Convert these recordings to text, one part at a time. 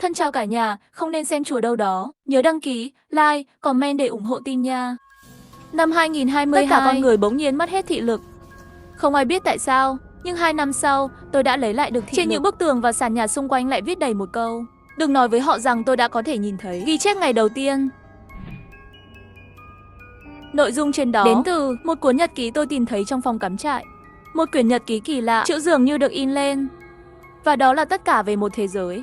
Thân chào cả nhà, không nên xem chùa đâu đó. Nhớ đăng ký, like, comment để ủng hộ team nha. Năm 2022, tất cả con người bỗng nhiên mất hết thị lực. Không ai biết tại sao, nhưng 2 năm sau, tôi đã lấy lại được thị lực. Trên những bức tường và sàn nhà xung quanh lại viết đầy một câu. Đừng nói với họ rằng tôi đã có thể nhìn thấy. Ghi chép ngày đầu tiên. Nội dung trên đó đến từ một cuốn nhật ký tôi tìm thấy trong phòng cắm trại. Một quyển nhật ký kỳ lạ, chữ dường như được in lên. Và đó là tất cả về một thế giới.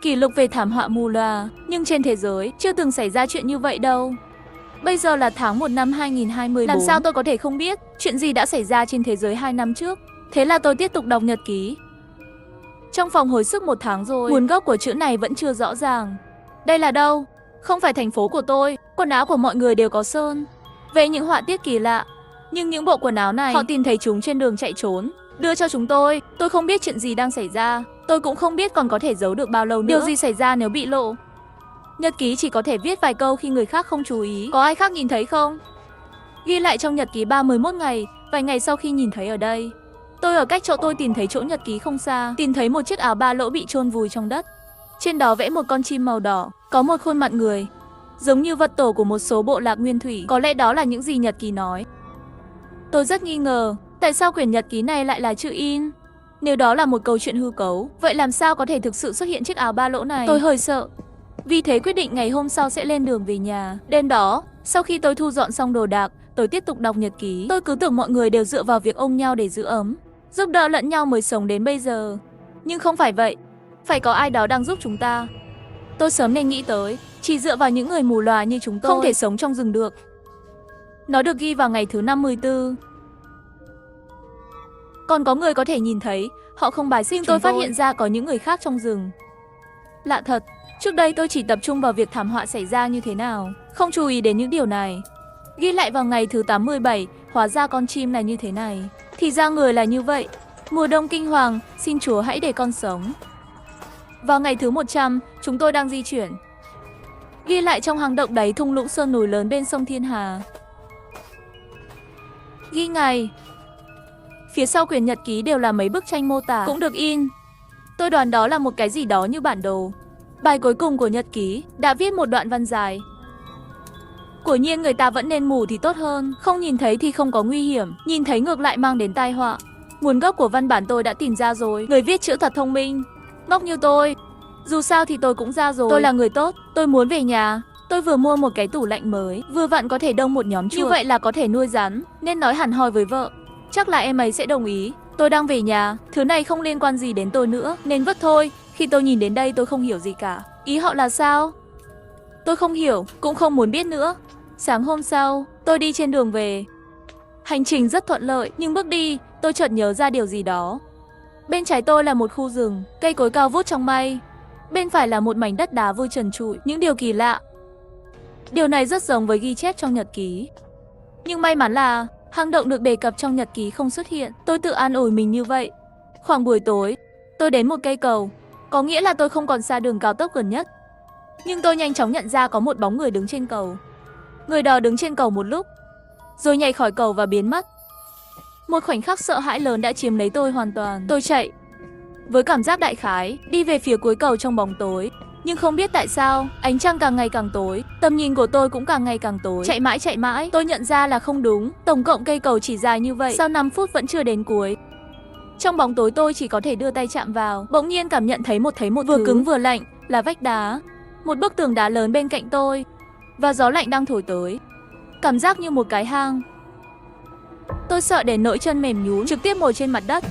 Kỷ lục về thảm họa mù loà, nhưng trên thế giới chưa từng xảy ra chuyện như vậy đâu. Bây giờ là tháng 1 năm 2024. Làm sao tôi có thể không biết chuyện gì đã xảy ra trên thế giới 2 năm trước? Thế là tôi tiếp tục đọc nhật ký. Trong phòng hồi sức 1 tháng rồi, nguồn gốc của chữ này vẫn chưa rõ ràng. Đây là đâu? Không phải thành phố của tôi, quần áo của mọi người đều có sơn. Về những họa tiết kỳ lạ, nhưng những bộ quần áo này, họ tìm thấy chúng trên đường chạy trốn. Đưa cho chúng tôi không biết chuyện gì đang xảy ra. Tôi cũng không biết còn có thể giấu được bao lâu nữa. Điều gì xảy ra nếu bị lộ? Nhật ký chỉ có thể viết vài câu khi người khác không chú ý. Có ai khác nhìn thấy không? Ghi lại trong nhật ký 31 ngày, vài ngày sau khi nhìn thấy ở đây. Tôi ở cách chỗ tôi tìm thấy chỗ nhật ký không xa, tìm thấy một chiếc áo 3 lỗ bị chôn vùi trong đất. Trên đó vẽ một con chim màu đỏ, có một khuôn mặt người, giống như vật tổ của một số bộ lạc nguyên thủy. Có lẽ đó là những gì nhật ký nói. Tôi rất nghi ngờ, tại sao quyển nhật ký này lại là chữ in? Nếu đó là một câu chuyện hư cấu, vậy làm sao có thể thực sự xuất hiện chiếc áo 3 lỗ này? Tôi hơi sợ. Vì thế quyết định ngày hôm sau sẽ lên đường về nhà. Đêm đó, sau khi tôi thu dọn xong đồ đạc, tôi tiếp tục đọc nhật ký. Tôi cứ tưởng mọi người đều dựa vào việc ôm nhau để giữ ấm, giúp đỡ lẫn nhau mới sống đến bây giờ. Nhưng không phải vậy. Phải có ai đó đang giúp chúng ta. Tôi sớm nên nghĩ tới, chỉ dựa vào những người mù lòa như chúng tôi không thể sống trong rừng được. Nó được ghi vào ngày thứ 54. Còn có người có thể nhìn thấy, họ không bài xích. Tôi phát hiện ra có những người khác trong rừng. Lạ thật, trước đây tôi chỉ tập trung vào việc thảm họa xảy ra như thế nào, không chú ý đến những điều này. Ghi lại vào ngày thứ 87, hóa ra con chim này như thế này. Thì ra người là như vậy. Mùa đông kinh hoàng, xin Chúa hãy để con sống. Vào ngày thứ 100, chúng tôi đang di chuyển. Ghi lại trong hang động đáy thung lũng sơn núi lớn bên sông Thiên Hà. Ghi ngày. Phía sau quyển nhật ký đều là mấy bức tranh mô tả, cũng được in. Tôi đoán đó là một cái gì đó như bản đồ. Bài cuối cùng của nhật ký đã viết một đoạn văn dài. Quả nhiên người ta vẫn nên mù thì tốt hơn, không nhìn thấy thì không có nguy hiểm, nhìn thấy ngược lại mang đến tai họa. Nguồn gốc của văn bản tôi đã tìm ra rồi, người viết chữ thật thông minh, ngốc như tôi. Dù sao thì tôi cũng ra rồi, tôi là người tốt, tôi muốn về nhà. Tôi vừa mua một cái tủ lạnh mới, vừa vặn có thể đông một nhóm chuột. Như vậy là có thể nuôi rắn, nên nói hẳn hoi với vợ. Chắc là em ấy sẽ đồng ý. Tôi đang về nhà, thứ này không liên quan gì đến tôi nữa, nên vứt thôi. Khi tôi nhìn đến đây tôi không hiểu gì cả. Ý họ là sao? Tôi không hiểu, cũng không muốn biết nữa. Sáng hôm sau, tôi đi trên đường về. Hành trình rất thuận lợi, nhưng bước đi, tôi chợt nhớ ra điều gì đó. Bên trái tôi là một khu rừng, cây cối cao vút trong mây. Bên phải là một mảnh đất đá vôi trần trụi, những điều kỳ lạ. Điều này rất giống với ghi chép trong nhật ký. Nhưng may mắn là hang động được đề cập trong nhật ký không xuất hiện. Tôi tự an ủi mình như vậy. Khoảng buổi tối, tôi đến một cây cầu. Có nghĩa là tôi không còn xa đường cao tốc gần nhất. Nhưng tôi nhanh chóng nhận ra có một bóng người đứng trên cầu. Người đó đứng trên cầu một lúc, rồi nhảy khỏi cầu và biến mất. Một khoảnh khắc sợ hãi lớn đã chiếm lấy tôi hoàn toàn. Tôi chạy với cảm giác đại khái, đi về phía cuối cầu trong bóng tối. Nhưng không biết tại sao, ánh trăng càng ngày càng tối, tầm nhìn của tôi cũng càng ngày càng tối. Chạy mãi, tôi nhận ra là không đúng. Tổng cộng cây cầu chỉ dài như vậy, sau 5 phút vẫn chưa đến cuối. Trong bóng tối tôi chỉ có thể đưa tay chạm vào. Bỗng nhiên cảm nhận thấy một vừa thứ cứng vừa lạnh, là vách đá. Một bức tường đá lớn bên cạnh tôi. Và gió lạnh đang thổi tới. Cảm giác như một cái hang. Tôi sợ đến nỗi chân mềm nhũn, trực tiếp ngồi trên mặt đất.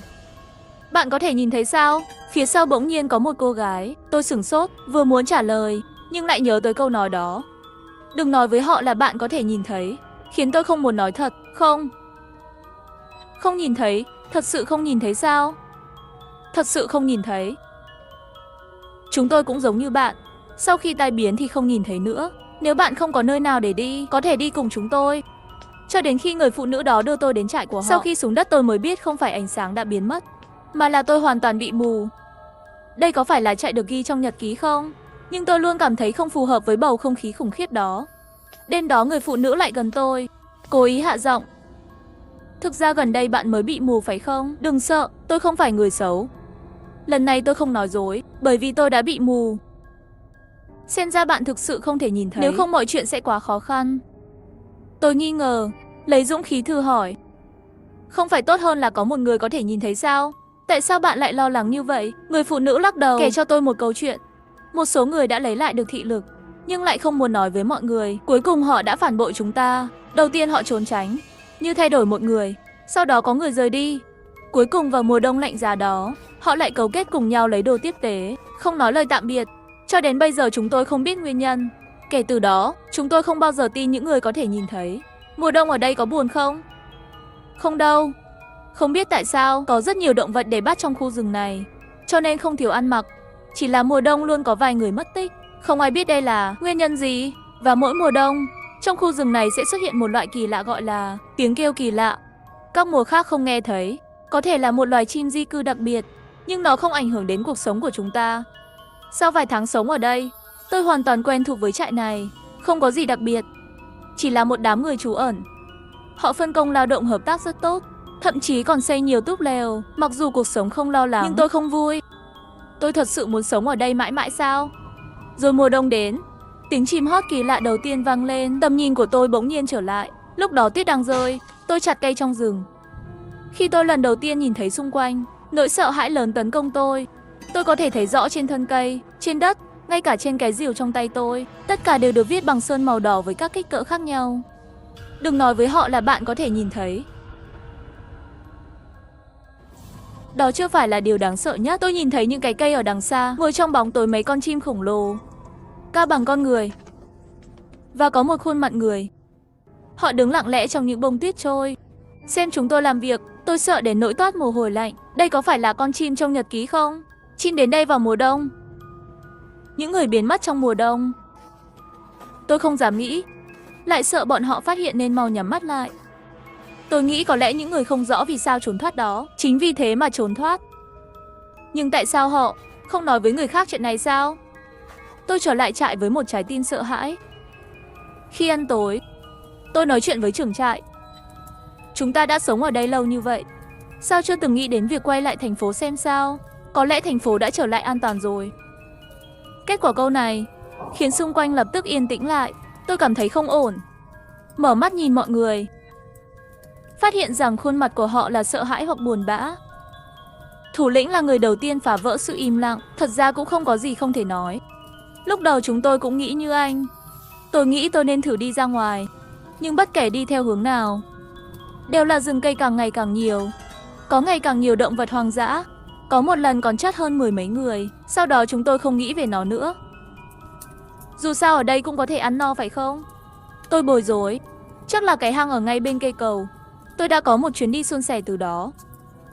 Bạn có thể nhìn thấy sao? Phía sau bỗng nhiên có một cô gái. Tôi sửng sốt, vừa muốn trả lời, nhưng lại nhớ tới câu nói đó. Đừng nói với họ là bạn có thể nhìn thấy. Khiến tôi không muốn nói thật. Không nhìn thấy. Thật sự không nhìn thấy sao? Thật sự không nhìn thấy. Chúng tôi cũng giống như bạn. Sau khi tai biến thì không nhìn thấy nữa. Nếu bạn không có nơi nào để đi, có thể đi cùng chúng tôi. Cho đến khi người phụ nữ đó đưa tôi đến trại của họ. Sau khi xuống đất tôi mới biết không phải ánh sáng đã biến mất, mà là tôi hoàn toàn bị mù. Đây có phải là trại được ghi trong nhật ký không? Nhưng tôi luôn cảm thấy không phù hợp với bầu không khí khủng khiếp đó. Đêm đó người phụ nữ lại gần tôi, cố ý hạ giọng. Thực ra gần đây bạn mới bị mù phải không? Đừng sợ, tôi không phải người xấu. Lần này tôi không nói dối, bởi vì tôi đã bị mù. Xem ra bạn thực sự không thể nhìn thấy. Nếu không mọi chuyện sẽ quá khó khăn. Tôi nghi ngờ, lấy dũng khí thử hỏi. Không phải tốt hơn là có một người có thể nhìn thấy sao? Tại sao bạn lại lo lắng như vậy? Người phụ nữ lắc đầu, kể cho tôi một câu chuyện. Một số người đã lấy lại được thị lực, nhưng lại không muốn nói với mọi người. Cuối cùng họ đã phản bội chúng ta. Đầu tiên họ trốn tránh, như thay đổi một người. Sau đó có người rời đi. Cuối cùng vào mùa đông lạnh giá đó, họ lại cấu kết cùng nhau lấy đồ tiếp tế, không nói lời tạm biệt. Cho đến bây giờ chúng tôi không biết nguyên nhân. Kể từ đó, chúng tôi không bao giờ tin những người có thể nhìn thấy. Mùa đông ở đây có buồn không? Không đâu. Không biết tại sao, có rất nhiều động vật để bắt trong khu rừng này, cho nên không thiếu ăn mặc. Chỉ là mùa đông luôn có vài người mất tích, không ai biết đây là nguyên nhân gì. Và mỗi mùa đông, trong khu rừng này sẽ xuất hiện một loại kỳ lạ gọi là tiếng kêu kỳ lạ. Các mùa khác không nghe thấy, có thể là một loài chim di cư đặc biệt, nhưng nó không ảnh hưởng đến cuộc sống của chúng ta. Sau vài tháng sống ở đây, tôi hoàn toàn quen thuộc với trại này, không có gì đặc biệt. Chỉ là một đám người trú ẩn. Họ phân công lao động hợp tác rất tốt, thậm chí còn xây nhiều túp lều. Mặc dù cuộc sống không lo lắng, nhưng tôi không vui. Tôi thật sự muốn sống ở đây mãi mãi sao? Rồi mùa đông đến, tiếng chim hót kỳ lạ đầu tiên vang lên, tầm nhìn của tôi bỗng nhiên trở lại. Lúc đó tuyết đang rơi, tôi chặt cây trong rừng. Khi tôi lần đầu tiên nhìn thấy xung quanh, nỗi sợ hãi lớn tấn công tôi. Tôi có thể thấy rõ trên thân cây, trên đất, ngay cả trên cái rìu trong tay tôi. Tất cả đều được viết bằng sơn màu đỏ với các kích cỡ khác nhau. Đừng nói với họ là bạn có thể nhìn thấy. Đó chưa phải là điều đáng sợ nhất. Tôi nhìn thấy những cái cây ở đằng xa, ngồi trong bóng tối mấy con chim khổng lồ, cao bằng con người, và có một khuôn mặt người. Họ đứng lặng lẽ trong những bông tuyết trôi, xem chúng tôi làm việc. Tôi sợ đến nỗi toát mồ hôi lạnh. Đây có phải là con chim trong nhật ký không? Chim đến đây vào mùa đông. Những người biến mất trong mùa đông. Tôi không dám nghĩ, lại sợ bọn họ phát hiện nên mau nhắm mắt lại. Tôi nghĩ có lẽ những người không rõ vì sao trốn thoát đó, chính vì thế mà trốn thoát. Nhưng tại sao họ không nói với người khác chuyện này sao? Tôi trở lại trại với một trái tim sợ hãi. Khi ăn tối, tôi nói chuyện với trưởng trại. Chúng ta đã sống ở đây lâu như vậy, sao chưa từng nghĩ đến việc quay lại thành phố xem sao? Có lẽ thành phố đã trở lại an toàn rồi. Kết quả câu này khiến xung quanh lập tức yên tĩnh lại. Tôi cảm thấy không ổn. Mở mắt nhìn mọi người, phát hiện rằng khuôn mặt của họ là sợ hãi hoặc buồn bã. Thủ lĩnh là người đầu tiên phá vỡ sự im lặng. Thật ra cũng không có gì không thể nói. Lúc đầu chúng tôi cũng nghĩ như anh. Tôi nghĩ tôi nên thử đi ra ngoài. Nhưng bất kể đi theo hướng nào, đều là rừng cây càng ngày càng nhiều. Có ngày càng nhiều động vật hoang dã. Có một lần còn chắt hơn 10 mấy người. Sau đó chúng tôi không nghĩ về nó nữa. Dù sao ở đây cũng có thể ăn no phải không? Tôi bối rối. Chắc là cái hang ở ngay bên cây cầu. Tôi đã có một chuyến đi suôn sẻ từ đó.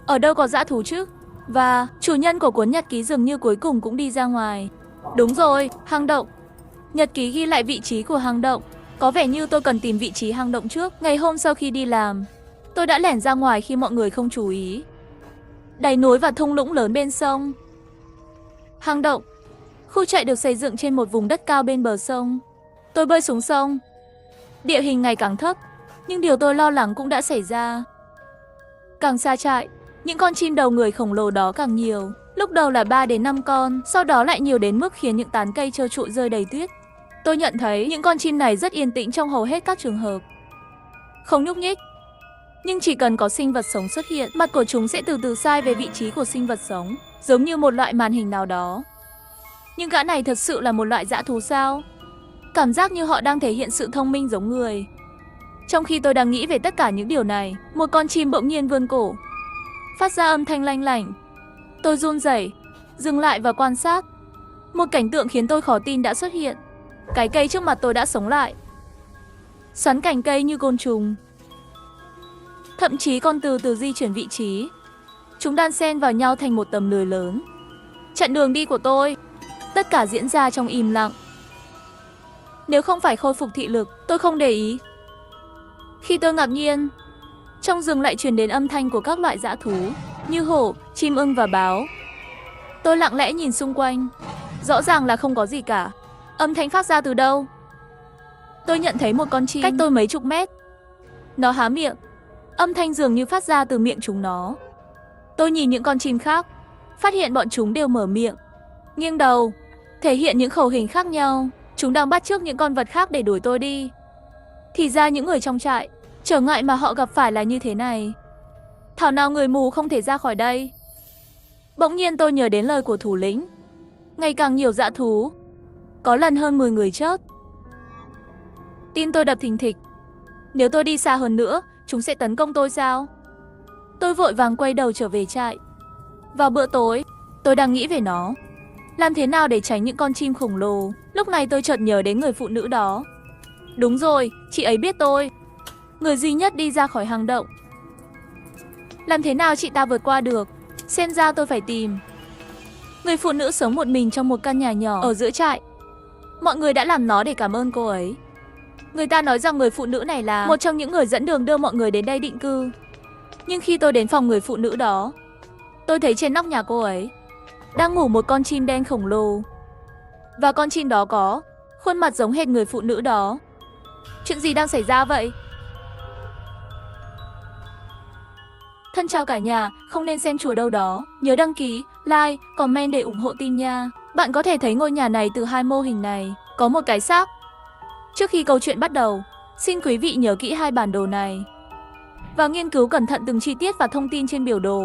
Ở đâu có dã thú chứ? Và chủ nhân của cuốn nhật ký dường như cuối cùng cũng đi ra ngoài. Đúng rồi, hang động. Nhật ký ghi lại vị trí của hang động. Có vẻ như tôi cần tìm vị trí hang động trước. Ngày hôm sau khi đi làm, tôi đã lẻn ra ngoài khi mọi người không chú ý. Đáy núi và thung lũng lớn bên sông. Hang động. Khu trại được xây dựng trên một vùng đất cao bên bờ sông. Tôi bơi xuống sông. Địa hình ngày càng thấp, nhưng điều tôi lo lắng cũng đã xảy ra. Càng xa trại, những con chim đầu người khổng lồ đó càng nhiều. Lúc đầu là 3 đến 5 con, sau đó lại nhiều đến mức khiến những tán cây trơ trụi rơi đầy tuyết. Tôi nhận thấy những con chim này rất yên tĩnh trong hầu hết các trường hợp. Không nhúc nhích. Nhưng chỉ cần có sinh vật sống xuất hiện, mặt của chúng sẽ từ từ sai về vị trí của sinh vật sống, giống như một loại màn hình nào đó. Nhưng gã này thật sự là một loại dã thú sao? Cảm giác như họ đang thể hiện sự thông minh giống người. Trong khi tôi đang nghĩ về tất cả những điều này, một con chim bỗng nhiên vươn cổ, phát ra âm thanh lanh lảnh. Tôi run rẩy, dừng lại và quan sát. Một cảnh tượng khiến tôi khó tin đã xuất hiện. Cái cây trước mặt tôi đã sống lại, xoắn cành cây như côn trùng. Thậm chí còn từ từ di chuyển vị trí. Chúng đan xen vào nhau thành một tấm lưới lớn, chặn đường đi của tôi. Tất cả diễn ra trong im lặng. Nếu không phải khôi phục thị lực, tôi không để ý. Khi tôi ngạc nhiên, trong rừng lại truyền đến âm thanh của các loại dã thú như hổ, chim ưng và báo. Tôi lặng lẽ nhìn xung quanh. Rõ ràng là không có gì cả. Âm thanh phát ra từ đâu? Tôi nhận thấy một con chim cách tôi mấy chục mét. Nó há miệng. Âm thanh dường như phát ra từ miệng chúng nó. Tôi nhìn những con chim khác, phát hiện bọn chúng đều mở miệng, nghiêng đầu, thể hiện những khẩu hình khác nhau. Chúng đang bắt chước những con vật khác để đuổi tôi đi. Thì ra những người trong trại, trở ngại mà họ gặp phải là như thế này. Thảo nào người mù không thể ra khỏi đây. Bỗng nhiên tôi nhớ đến lời của thủ lĩnh. Ngày càng nhiều dã thú, có lần hơn 10 người chết. Tim tôi đập thình thịch. Nếu tôi đi xa hơn nữa, chúng sẽ tấn công tôi sao? Tôi vội vàng quay đầu trở về trại. Vào bữa tối, tôi đang nghĩ về nó. Làm thế nào để tránh những con chim khổng lồ? Lúc này tôi chợt nhớ đến người phụ nữ đó. Đúng rồi, chị ấy biết tôi. Người duy nhất đi ra khỏi hang động. Làm thế nào chị ta vượt qua được? Xem ra tôi phải tìm. Người phụ nữ sống một mình trong một căn nhà nhỏ ở giữa trại. Mọi người đã làm nó để cảm ơn cô ấy. Người ta nói rằng người phụ nữ này là một trong những người dẫn đường đưa mọi người đến đây định cư. Nhưng khi tôi đến phòng người phụ nữ đó, tôi thấy trên nóc nhà cô ấy đang ngủ một con chim đen khổng lồ. Và con chim đó có khuôn mặt giống hệt người phụ nữ đó. Chuyện gì đang xảy ra vậy? Thân chào cả nhà, không nên xem chùa đâu đó. Nhớ đăng ký, like, comment để ủng hộ team nha. Bạn có thể thấy ngôi nhà này từ hai mô hình này. Có một cái xác. Trước khi câu chuyện bắt đầu, xin quý vị nhớ kỹ hai bản đồ này và nghiên cứu cẩn thận từng chi tiết và thông tin trên biểu đồ.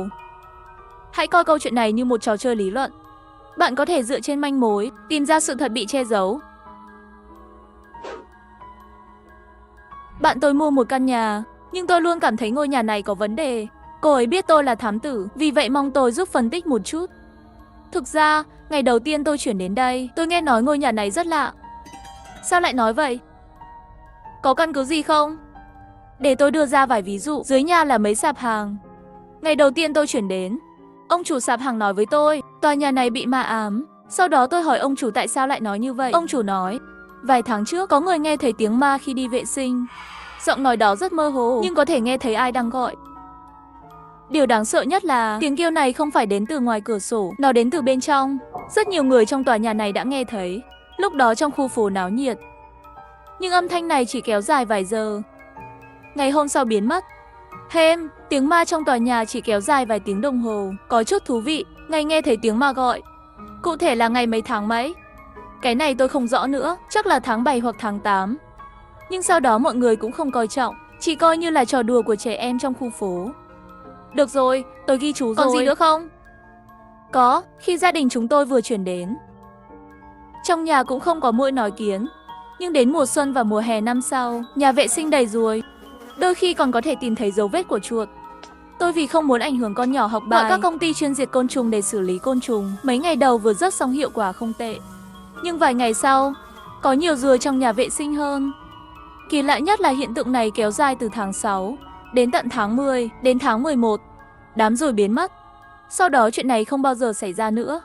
Hãy coi câu chuyện này như một trò chơi lý luận. Bạn có thể dựa trên manh mối, tìm ra sự thật bị che giấu. Bạn tôi mua một căn nhà, nhưng tôi luôn cảm thấy ngôi nhà này có vấn đề. Cô ấy biết tôi là thám tử, vì vậy mong tôi giúp phân tích một chút. Thực ra, ngày đầu tiên tôi chuyển đến đây, tôi nghe nói ngôi nhà này rất lạ. Sao lại nói vậy? Có căn cứ gì không? Để tôi đưa ra vài ví dụ. Dưới nhà là mấy sạp hàng. Ngày đầu tiên tôi chuyển đến, ông chủ sạp hàng nói với tôi, tòa nhà này bị ma ám. Sau đó tôi hỏi ông chủ tại sao lại nói như vậy. Ông chủ nói, vài tháng trước có người nghe thấy tiếng ma khi đi vệ sinh. Giọng nói đó rất mơ hồ, nhưng có thể nghe thấy ai đang gọi. Điều đáng sợ nhất là tiếng kêu này không phải đến từ ngoài cửa sổ, nó đến từ bên trong. Rất nhiều người trong tòa nhà này đã nghe thấy. Lúc đó trong khu phố náo nhiệt. Nhưng âm thanh này chỉ kéo dài vài giờ. Ngày hôm sau biến mất. Thêm, tiếng ma trong tòa nhà chỉ kéo dài vài tiếng đồng hồ. Có chút thú vị, ngày nghe thấy tiếng ma gọi. Cụ thể là ngày mấy tháng mấy? Cái này tôi không rõ nữa, chắc là tháng 7 hoặc tháng 8. Nhưng sau đó mọi người cũng không coi trọng, chỉ coi như là trò đùa của trẻ em trong khu phố. Được rồi, tôi ghi chú rồi. Còn gì nữa không? Có, khi gia đình chúng tôi vừa chuyển đến, trong nhà cũng không có muỗi nói kiến. Nhưng đến mùa xuân và mùa hè năm sau, nhà vệ sinh đầy ruồi. Đôi khi còn có thể tìm thấy dấu vết của chuột. Tôi vì không muốn ảnh hưởng con nhỏ học bài, gọi các công ty chuyên diệt côn trùng để xử lý côn trùng. Mấy ngày đầu vừa rớt xong hiệu quả không tệ. Nhưng vài ngày sau, có nhiều ruồi trong nhà vệ sinh hơn. Kỳ lạ nhất là hiện tượng này kéo dài từ tháng 6 đến tận tháng 10, đến tháng 11. Đám ruồi biến mất. Sau đó chuyện này không bao giờ xảy ra nữa.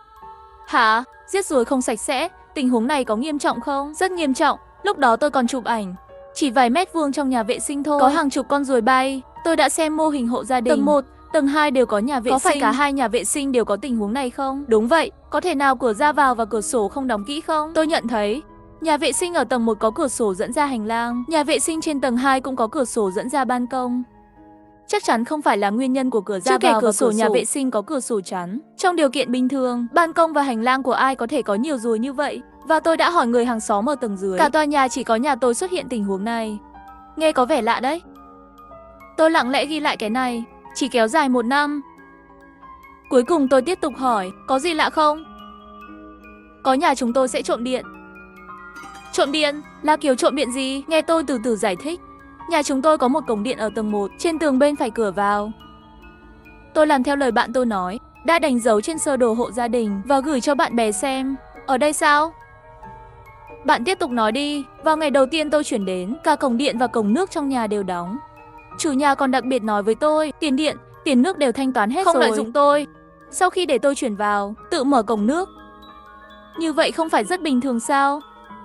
Hả? Giết ruồi không sạch sẽ? Tình huống này có nghiêm trọng không? Rất nghiêm trọng. Lúc đó tôi còn chụp ảnh. Chỉ vài mét vuông trong nhà vệ sinh thôi, có hàng chục con ruồi bay. Tôi đã xem mô hình hộ gia đình. Tầng 1, tầng 2 đều có nhà vệ sinh. Có phải cả hai nhà vệ sinh đều có tình huống này không? Đúng vậy. Có thể nào cửa ra vào và cửa sổ không đóng kỹ không? Tôi nhận thấy nhà vệ sinh ở tầng 1 có cửa sổ dẫn ra hành lang. Nhà vệ sinh trên tầng 2 cũng có cửa sổ dẫn ra ban công. Chắc chắn không phải là nguyên nhân của cửa ra vào. Chưa kể cửa sổ nhà vệ sinh có cửa sổ chắn. Trong điều kiện bình thường, ban công và hành lang của ai có thể có nhiều ruồi như vậy? Và tôi đã hỏi người hàng xóm ở tầng dưới. Cả tòa nhà chỉ có nhà tôi xuất hiện tình huống này. Nghe có vẻ lạ đấy. Tôi lặng lẽ ghi lại cái này. Chỉ kéo dài 1 năm. Cuối cùng tôi tiếp tục hỏi, có gì lạ không? Có nhà chúng tôi sẽ trộm điện. Trộm điện? Là kiểu trộm điện gì? Nghe tôi từ từ giải thích. Nhà chúng tôi có một cổng điện ở tầng 1, trên tường bên phải cửa vào. Tôi làm theo lời bạn tôi nói, đã đánh dấu trên sơ đồ hộ gia đình và gửi cho bạn bè xem. Ở đây sao? Bạn tiếp tục nói đi. Vào ngày đầu tiên tôi chuyển đến, cả cổng điện và cổng nước trong nhà đều đóng. Chủ nhà còn đặc biệt nói với tôi, tiền điện, tiền nước đều thanh toán hết rồi. Không lợi dụng tôi. Sau khi để tôi chuyển vào, tự mở cổng nước. Như vậy không phải rất bình thường sao?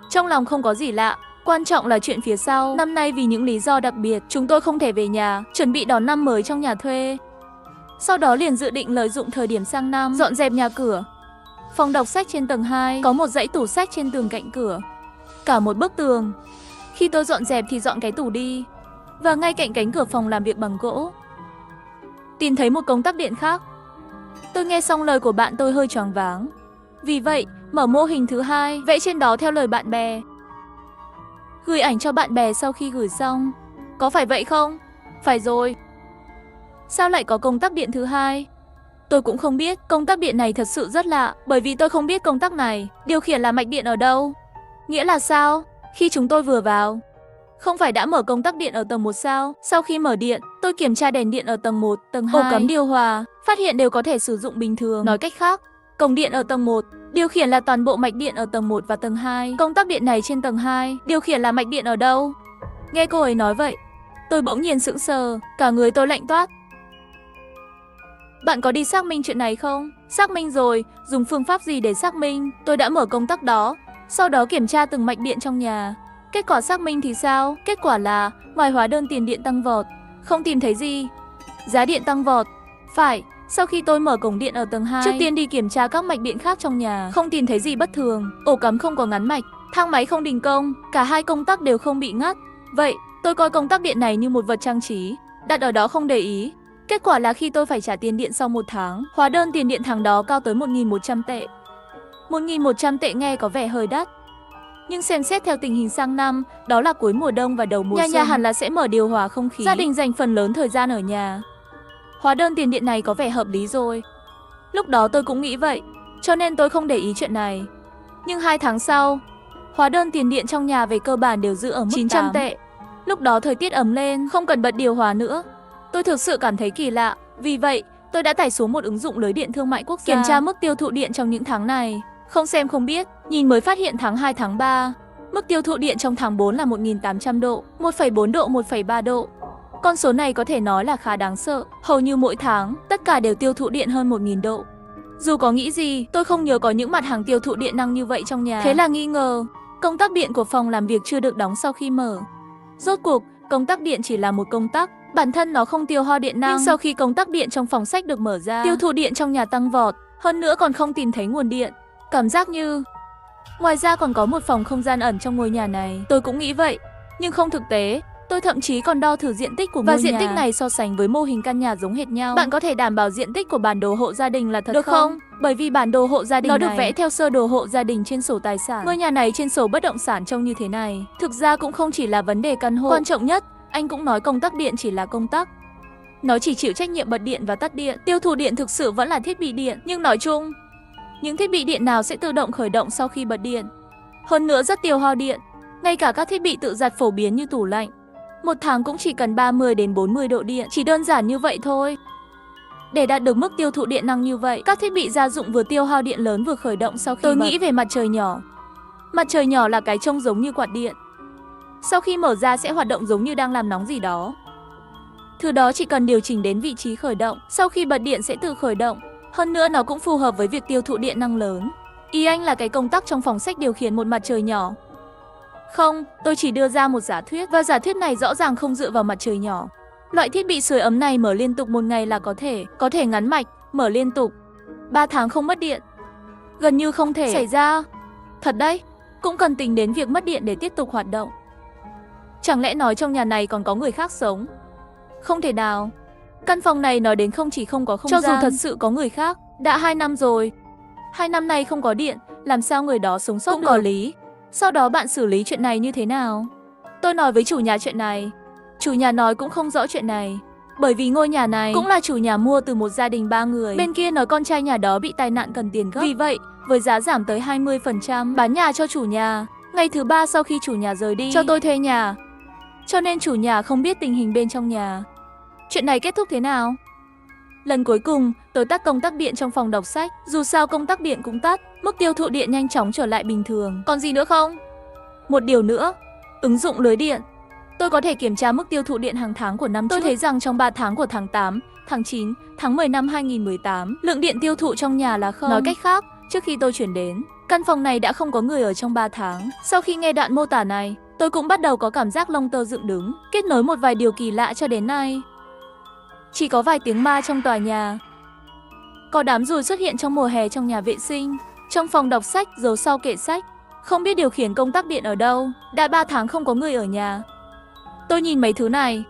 Trong lòng không có gì lạ. Quan trọng là chuyện phía sau. Năm nay vì những lý do đặc biệt, chúng tôi không thể về nhà, chuẩn bị đón năm mới trong nhà thuê. Sau đó liền dự định lợi dụng thời điểm sang năm, dọn dẹp nhà cửa. Phòng đọc sách trên tầng 2, có một dãy tủ sách trên tường cạnh cửa. Cả một bức tường. Khi tôi dọn dẹp thì dọn cái tủ đi. Và ngay cạnh cánh cửa phòng làm việc bằng gỗ, tìm thấy một công tắc điện khác. Tôi nghe xong lời của bạn tôi hơi choáng váng. Vì vậy, mở mô hình thứ hai, vẽ trên đó theo lời bạn bè. Gửi ảnh cho bạn bè sau khi gửi xong. Có phải vậy không? Phải rồi. Sao lại có công tắc điện thứ hai? Tôi cũng không biết, công tắc điện này thật sự rất lạ, bởi vì tôi không biết công tắc này điều khiển là mạch điện ở đâu. Nghĩa là sao? Khi chúng tôi vừa vào, không phải đã mở công tắc điện ở tầng 1 sao? Sau khi mở điện, tôi kiểm tra đèn điện ở tầng 1, tầng 2, ổ cắm điều hòa, phát hiện đều có thể sử dụng bình thường. Nói cách khác, cổng điện ở tầng 1 điều khiển là toàn bộ mạch điện ở tầng 1 và tầng 2. Công tắc điện này trên tầng 2 điều khiển là mạch điện ở đâu? Nghe cô ấy nói vậy, tôi bỗng nhiên sững sờ, cả người tôi lạnh toát. Bạn có đi xác minh chuyện này không? Xác minh rồi, dùng phương pháp gì để xác minh? Tôi đã mở công tắc đó, sau đó kiểm tra từng mạch điện trong nhà. Kết quả xác minh thì sao? Kết quả là ngoài hóa đơn tiền điện tăng vọt, không tìm thấy gì. Giá điện tăng vọt. Phải, sau khi tôi mở cổng điện ở tầng 2, trước tiên đi kiểm tra các mạch điện khác trong nhà, không tìm thấy gì bất thường. Ổ cắm không có ngắn mạch, thang máy không đình công, cả hai công tắc đều không bị ngắt. Vậy, tôi coi công tắc điện này như một vật trang trí, đặt ở đó không để ý. Kết quả là khi tôi phải trả tiền điện sau 1 tháng, hóa đơn tiền điện tháng đó cao tới 1.100 tệ. 1.100 tệ nghe có vẻ hơi đắt. Nhưng xem xét theo tình hình sang năm, đó là cuối mùa đông và đầu mùa xuân, nhà hẳn là sẽ mở điều hòa không khí. Gia đình dành phần lớn thời gian ở nhà. Hóa đơn tiền điện này có vẻ hợp lý rồi. Lúc đó tôi cũng nghĩ vậy, cho nên tôi không để ý chuyện này. Nhưng 2 tháng sau, hóa đơn tiền điện trong nhà về cơ bản đều giữ ở mức 900 tệ. Lúc đó thời tiết ấm lên, không cần bật điều hòa nữa. Tôi thực sự cảm thấy kỳ lạ, vì vậy tôi đã tải xuống một ứng dụng lưới điện thương mại quốc gia, kiểm tra mức tiêu thụ điện trong những tháng này. Không xem không biết, nhìn mới phát hiện tháng 2, tháng 3, mức tiêu thụ điện trong tháng 4 là 1.800 độ, 1,4 độ, 1,3 độ. Con số này có thể nói là khá đáng sợ, hầu như mỗi tháng, tất cả đều tiêu thụ điện hơn 1.000 độ. Dù có nghĩ gì, tôi không nhớ có những mặt hàng tiêu thụ điện năng như vậy trong nhà. Thế là nghi ngờ, công tắc điện của phòng làm việc chưa được đóng sau khi mở. Rốt cuộc, công tắc điện chỉ là một công tắc, bản thân nó không tiêu hao điện năng. Nhưng sau khi công tắc điện trong phòng sách được mở ra, tiêu thụ điện trong nhà tăng vọt, hơn nữa còn không tìm thấy nguồn điện. Cảm giác như... Ngoài ra còn có một phòng không gian ẩn trong ngôi nhà này. Tôi cũng nghĩ vậy, nhưng không thực tế. Tôi thậm chí còn đo thử diện tích của ngôi nhà. Và diện tích này so sánh với mô hình căn nhà giống hệt nhau. Bạn có thể đảm bảo diện tích của bản đồ hộ gia đình là thật được không? Bởi vì bản đồ hộ gia đình nó được vẽ theo sơ đồ hộ gia đình trên sổ tài sản. Ngôi nhà này trên sổ bất động sản trông như thế này. Thực ra cũng không chỉ là vấn đề căn hộ. Quan trọng nhất, anh cũng nói công tắc điện chỉ là công tắc. Nó chỉ chịu trách nhiệm bật điện và tắt điện. Tiêu thụ điện thực sự vẫn là thiết bị điện. Nhưng nói chung, những thiết bị điện nào sẽ tự động khởi động sau khi bật điện. Hơn nữa rất tiêu hao điện. Ngay cả các thiết bị tự giặt phổ biến như tủ lạnh, 1 tháng cũng chỉ cần 30 đến 40 độ điện, chỉ đơn giản như vậy thôi. Để đạt được mức tiêu thụ điện năng như vậy, các thiết bị gia dụng vừa tiêu hao điện lớn vừa khởi động sau khi Tôi nghĩ về mặt trời nhỏ. Mặt trời nhỏ là cái trông giống như quạt điện. Sau khi mở ra sẽ hoạt động giống như đang làm nóng gì đó. Thứ đó chỉ cần điều chỉnh đến vị trí khởi động, sau khi bật điện sẽ tự khởi động. Hơn nữa nó cũng phù hợp với việc tiêu thụ điện năng lớn. Ý anh là cái công tắc trong phòng sách điều khiển một mặt trời nhỏ. Không, tôi chỉ đưa ra một giả thuyết, và giả thuyết này rõ ràng không dựa vào mặt trời nhỏ. Loại thiết bị sưởi ấm này mở liên tục 1 ngày là có thể ngắn mạch, mở liên tục. 3 tháng không mất điện. Gần như không thể xảy ra. Thật đấy, cũng cần tính đến việc mất điện để tiếp tục hoạt động. Chẳng lẽ nói trong nhà này còn có người khác sống? Không thể nào. Căn phòng này nói đến không chỉ không có không gian. Cho dù thật sự có người khác, đã 2 năm rồi. 2 năm nay không có điện, làm sao người đó sống sót được? Cũng có lý. Sau đó bạn xử lý chuyện này như thế nào? Tôi nói với chủ nhà chuyện này. Chủ nhà nói cũng không rõ chuyện này. Bởi vì ngôi nhà này cũng là chủ nhà mua từ một gia đình 3 người. Bên kia nói con trai nhà đó bị tai nạn cần tiền gấp. Vì vậy, với giá giảm tới 20%, bán nhà cho chủ nhà. Ngày thứ 3 sau khi chủ nhà rời đi, cho tôi thuê nhà. Cho nên chủ nhà không biết tình hình bên trong nhà. Chuyện này kết thúc thế nào? Lần cuối cùng, tôi tắt công tắc điện trong phòng đọc sách. Dù sao công tắc điện cũng tắt, mức tiêu thụ điện nhanh chóng trở lại bình thường. Còn gì nữa không? Một điều nữa, ứng dụng lưới điện. Tôi có thể kiểm tra mức tiêu thụ điện hàng tháng của năm trước. Tôi thấy rằng trong 3 tháng của tháng 8, tháng 9, tháng 10 năm 2018, lượng điện tiêu thụ trong nhà là không. Nói cách khác, trước khi tôi chuyển đến, căn phòng này đã không có người ở trong 3 tháng. Sau khi nghe đoạn mô tả này, tôi cũng bắt đầu có cảm giác lông tơ dựng đứng, kết nối một vài điều kỳ lạ cho đến nay. Chỉ có vài tiếng ma trong tòa nhà. Có đám ruồi xuất hiện trong mùa hè trong nhà vệ sinh, trong phòng đọc sách, giấu sau kệ sách. Không biết điều khiển công tắc điện ở đâu, đã 3 tháng không có người ở nhà. Tôi nhìn mấy thứ này,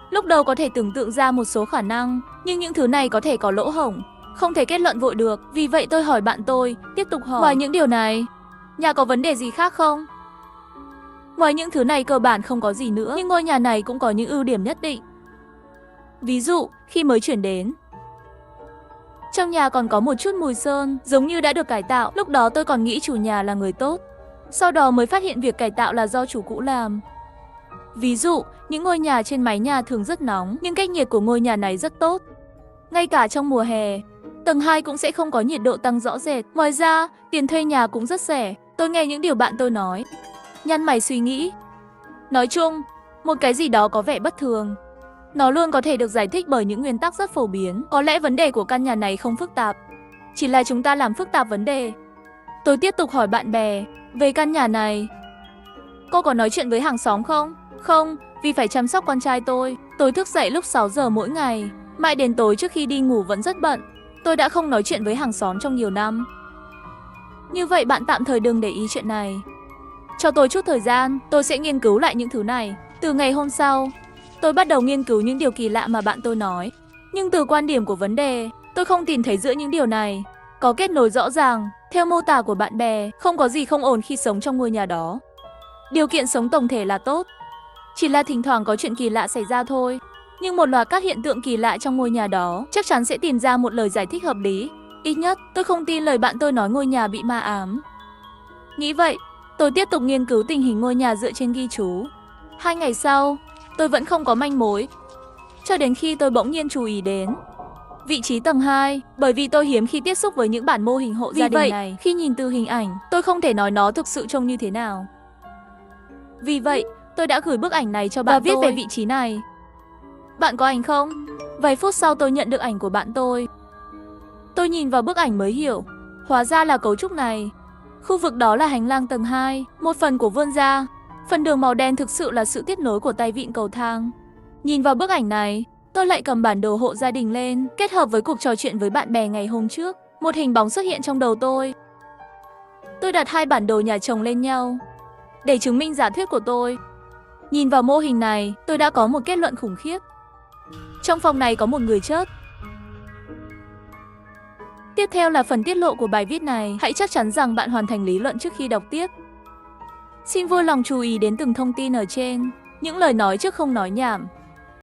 lúc đầu có thể tưởng tượng ra một số khả năng, nhưng những thứ này có thể có lỗ hổng, không thể kết luận vội được. Vì vậy tôi hỏi bạn tôi, tiếp tục hỏi. Ngoài những điều này, nhà có vấn đề gì khác không? Ngoài những thứ này cơ bản không có gì nữa, nhưng ngôi nhà này cũng có những ưu điểm nhất định. Ví dụ, khi mới chuyển đến, trong nhà còn có một chút mùi sơn, giống như đã được cải tạo. Lúc đó tôi còn nghĩ chủ nhà là người tốt. Sau đó mới phát hiện việc cải tạo là do chủ cũ làm. Ví dụ, những ngôi nhà trên mái nhà thường rất nóng, nhưng cách nhiệt của ngôi nhà này rất tốt. Ngay cả trong mùa hè, tầng 2 cũng sẽ không có nhiệt độ tăng rõ rệt. Ngoài ra, tiền thuê nhà cũng rất rẻ. Tôi nghe những điều bạn tôi nói, nhăn mày suy nghĩ. Nói chung, một cái gì đó có vẻ bất thường. Nó luôn có thể được giải thích bởi những nguyên tắc rất phổ biến. Có lẽ vấn đề của căn nhà này không phức tạp, chỉ là chúng ta làm phức tạp vấn đề. Tôi tiếp tục hỏi bạn bè về căn nhà này. Cô có nói chuyện với hàng xóm không? Không, vì phải chăm sóc con trai tôi. Tôi thức dậy lúc 6 giờ mỗi ngày, mãi đến tối trước khi đi ngủ vẫn rất bận. Tôi đã không nói chuyện với hàng xóm trong nhiều năm. Như vậy bạn tạm thời đừng để ý chuyện này. Cho tôi chút thời gian, tôi sẽ nghiên cứu lại những thứ này. Từ ngày hôm sau, tôi bắt đầu nghiên cứu những điều kỳ lạ mà bạn tôi nói. Nhưng từ quan điểm của vấn đề, tôi không tìm thấy giữa những điều này có kết nối rõ ràng. Theo mô tả của bạn bè, không có gì không ổn khi sống trong ngôi nhà đó. Điều kiện sống tổng thể là tốt, chỉ là thỉnh thoảng có chuyện kỳ lạ xảy ra thôi. Nhưng một loạt các hiện tượng kỳ lạ trong ngôi nhà đó chắc chắn sẽ tìm ra một lời giải thích hợp lý. Ít nhất, tôi không tin lời bạn tôi nói ngôi nhà bị ma ám. Nghĩ vậy, tôi tiếp tục nghiên cứu tình hình ngôi nhà dựa trên ghi chú. 2 ngày sau, tôi vẫn không có manh mối. Cho đến khi tôi bỗng nhiên chú ý đến vị trí tầng 2, bởi vì tôi hiếm khi tiếp xúc với những bản mô hình hộ gia đình này. Khi nhìn từ hình ảnh, tôi không thể nói nó thực sự trông như thế nào. Vì vậy, tôi đã gửi bức ảnh này cho bạn tôi và viết về vị trí này. Bạn có ảnh không? Vài phút sau tôi nhận được ảnh của bạn tôi. Tôi nhìn vào bức ảnh mới hiểu, hóa ra là cấu trúc này. Khu vực đó là hành lang tầng 2, một phần của vươn ra. Phần đường màu đen thực sự là sự tiếp nối của tay vịn cầu thang. Nhìn vào bức ảnh này, tôi lại cầm bản đồ hộ gia đình lên, kết hợp với cuộc trò chuyện với bạn bè ngày hôm trước. Một hình bóng xuất hiện trong đầu tôi. Tôi đặt 2 bản đồ nhà chồng lên nhau để chứng minh giả thuyết của tôi. Nhìn vào mô hình này, tôi đã có một kết luận khủng khiếp. Trong phòng này có một người chết. Tiếp theo là phần tiết lộ của bài viết này. Hãy chắc chắn rằng bạn hoàn thành lý luận trước khi đọc tiếp. Xin vui lòng chú ý đến từng thông tin ở trên. Những lời nói trước không nói nhảm.